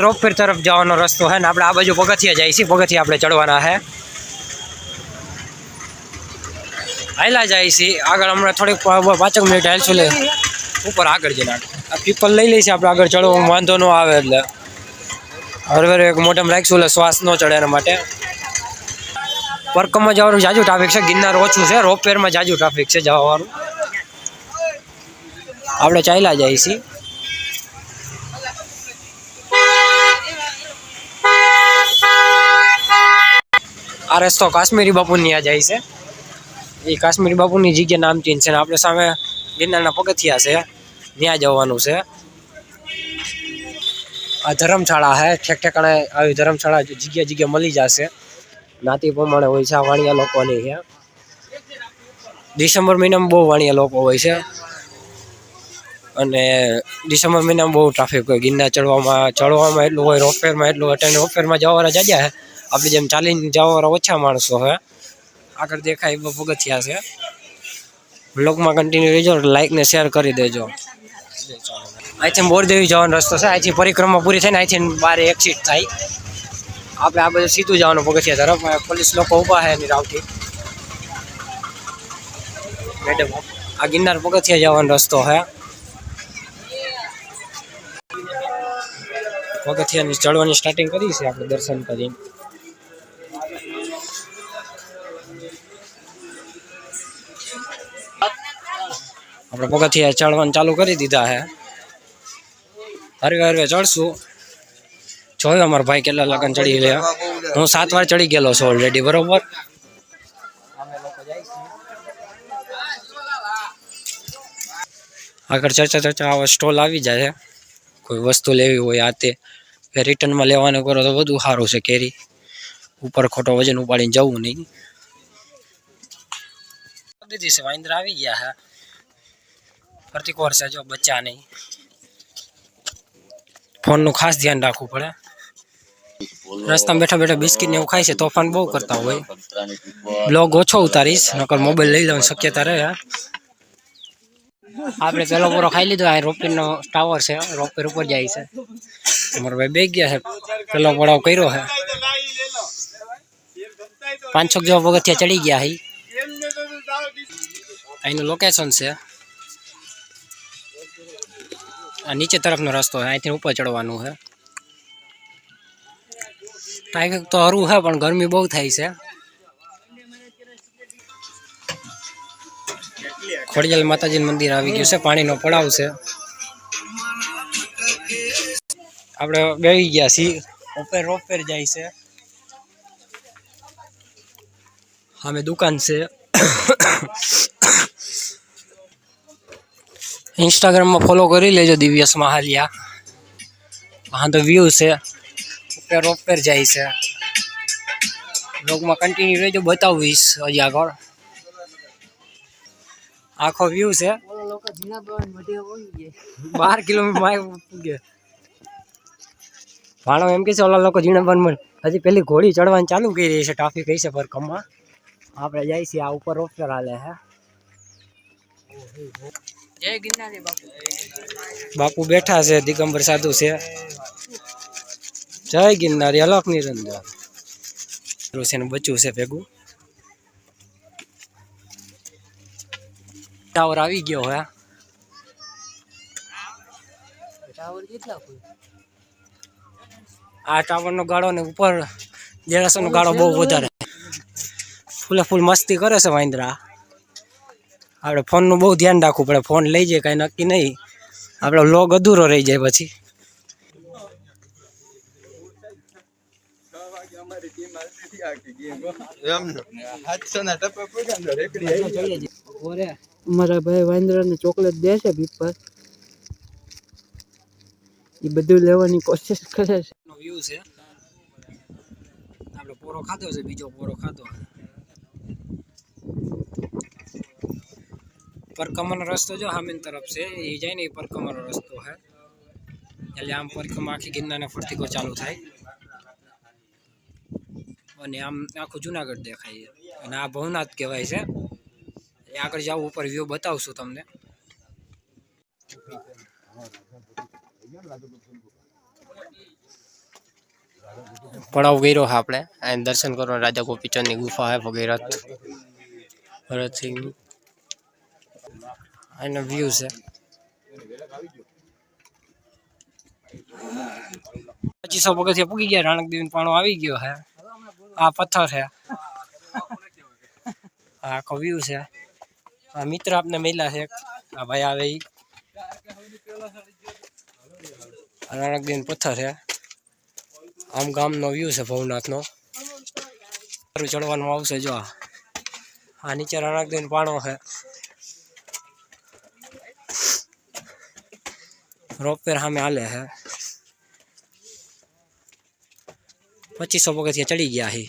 રોપવેર તરફ જવાનો રસ્તો હે ને આપણે આ બાજુ પગથિયા જાય છે, પગથિયા આપણે ચડવાના હે, હાલ્યા જાય છે આગળ. હમણાં થોડીક 5 મિનિટ હાલશું લે ઉપર આગળ જઈને આ પીપલ લઈ લઈશે આપણે, આગળ ચડવામાં વાંધો ન આવે. એટલે હરવેર એક મોઢામાં રાખીશું એટલે શ્વાસ ન ચડે એના માટે. પરકમમાં જવાનું જાજુ ટ્રાફિક છે, ગિરનાર ઓછું છે, રોપવેરમાં જાજુ ટ્રાફિક છે જવાનું. આપણે ચાલ્યા જાય છીએ. આ રસ્તો કાશ્મીરી બાપુની ત્યાં જાય છે, એ કાશ્મીરી બાપુની જગ્યા નામચીન છે ને આપણે સામે ગિરનારના પગથિયા છે, ત્યાં જવાનું છે. આ ધર્મશાળા હે, ઠેક ઠેકાણે આવી ધર્મશાળા જગ્યા મળી જશે, જ્ઞાતિ પ્રમાણે હોય છે. આ વાણિયા લોકોની છે. ડિસેમ્બર મહિનામાં બહુ વાણિયા લોકો હોય છે અને ડિસેમ્બર મહિનામાં બહુ ટ્રાફિક હોય. ગિરનાર ચડવામાં એટલું હોય, રોપવેરમાં એટલું હોય. અને રોપવેરમાં જવાવાળા જાજા છે, આપણે જેમ ચાલીને જવાવાળા ઓછા માણસો છે. આગળ દેખાય પગથિયા છે. બ્લોગમાં કન્ટિન્યુ રહેજો, લાઈક ને શેર કરી દેજો. અહીંથી બોરદેવી જવાનો રસ્તો છે, અહીંથી પરિક્રમા પૂરી થઈને અહીંથી બારે એક્સિટ થાય. આપણે આ બધું સીધું જવાનું પગથિયા તરફ. પોલીસ લોકો ઊભા છે એની રાવથી. મેડમ આ ગિરનાર પગથિયા જવાનો રસ્તો છે. પગથિયાની ચડવાની સ્ટાર્ટિંગ કરી છે આપણે દર્શન કરીને. આપણે પગથિયા ચડવાનું ચાલુ કરી દીધા છે. હરવે ચડશું. જોયો અમારા ભાઈ કેટલા લગન ચડી ગયા. હું 7 વાર ચડી ગયેલો છું ઓલરેડી. બરોબર, આગળ ચર્ચા આવા સ્ટોલ આવી જાય છે. કોઈ વસ્તુ લેવી હોય આ તે રિટર્નમાં લેવાનું કરો તો બધું સારું છે. કેરી ઉપર ખોટો વજન ઉપાડીને જવું નહીં. દીધી છે વાંદરા આવી ગયા હે. ફરતી કોર છે જો બચ્ચા નહીં. ફોનનું ખાસ ધ્યાન રાખવું પડે. રસ્તામાં બેઠા બેઠા બિસ્કિટ ને એવું ખાય છે, તોફાન બહુ કરતા હોય. બ્લોગ ઓછો ઉતારીશ, નકર મોબાઈલ લઈ લેવાની શક્યતા રહે. આપણે પેલો પૂરો ખાઈ લીધો. આ રોપવેર નો ટાવર છે, રોપવેર ઉપર જાય છે. અમારા ભાઈ બે ગયા છે, પેલો પડાવ કર્યો છે. 5-6 જેવા પગથિયા ચડી ગયા છે. અહીંનું લોકેશન છે. આ નીચે તરફનો રસ્તો છે, અહીંથી ઉપર ચડવાનું છે. ટ્રાફિક તો હરું છે પણ ગરમી બહુ થાય છે. ખોડિયાલ માતાજીનું મંદિર આવી ગયું છે, પાણીનો પડાવ છે. આપણે બેસી ગયા છીએ. રોપવેર જાય છે. સામે દુકાન છે. ઇન્સ્ટાગ્રામમાં ફોલો કરી લેજો દિવ્યસ માહાલિયા. હા તો વ્યૂ છે. રોપવેર જાય છે. બ્લોગમાં કન્ટિન્યુ રહેજો, બતાવીશ હજી આગળ. આખો વ્યૂ છે. 12 કિલોમીટર ભાણો એમ કે છે ઓલા લોકો ઝીણાબાન હજી પેલી ઘોડી ચડવાની ચાલુ કરી રહી છે. ટ્રાફિક હશે પર કમમાં. આપણે જાય છીએ. આ ઉપર રોપવેર હાલે છે. જય ગિરનારી બાપુ બેઠા છે. દિગંબર સાધુ છે. જય ગિરનારી અલખ નિરંજન છે. બચ્ચું છે ભેગું. ટાવર આવી ગયો હે. આ ટાવર નો ગાળો ને ઉપર દેરાસર નો ગાળો બહુ વધારે. ફૂલ મસ્તી કરે છે વાંદરા. આપણે ફોનનું બહુ ધ્યાન રાખવું પડે. ફોન લઈ જાય કાંઈ નક્કી નહીં, આપણો વ્લોગ અધૂરો રહી જાય પછી. અમારા ભાઈ વાંદરાને ચોકલેટ દે છે પીપર. એ બધું લેવાની કોશિશ કરે છે. વ્યૂ છે. આપણે પોરો ખાધો છે, બીજો પોરો ખાધો. પરકમાનો રસ્તો જો સામેની તરફ છે, એ જાય ને એ પરકમાનો રસ્તો છે. એટલે આમ પરિક્રમા આખી ગિરનારને ફરતી કો ચાલુ થાય અને આમ આખું જુનાગઢ દેખાય. અને આ ભવનાથ કહેવાય છે. એ આગળ જાવ ઉપર વ્યૂ બતાવશું તમને. પડાવ કર્યો છે આપણે અહીં દર્શન કરવા રાજા ગોપીચંદની ગુફા છે ભગીરથ ભરતસિંહની આનો વ્યૂ છે 2500 પગથિયા પૂગી ગયા રાણકદેવનો પાણો આવી ગયો છે આ પથ્થર છે આ આખો વ્યૂ છે આ મિત્ર આપને મળ્યા છે આ ભાઈ આવે ઈ રાણકદેવ પથ્થર છે આમ ગામનો વ્યૂ છે ભવનાથનો ચડવાનું આવશે જો આ નીચે રાણકદેવ પાણો છે રોપવેર સામે હાલે છે 2500 પગથિયા ચડી ગયા છે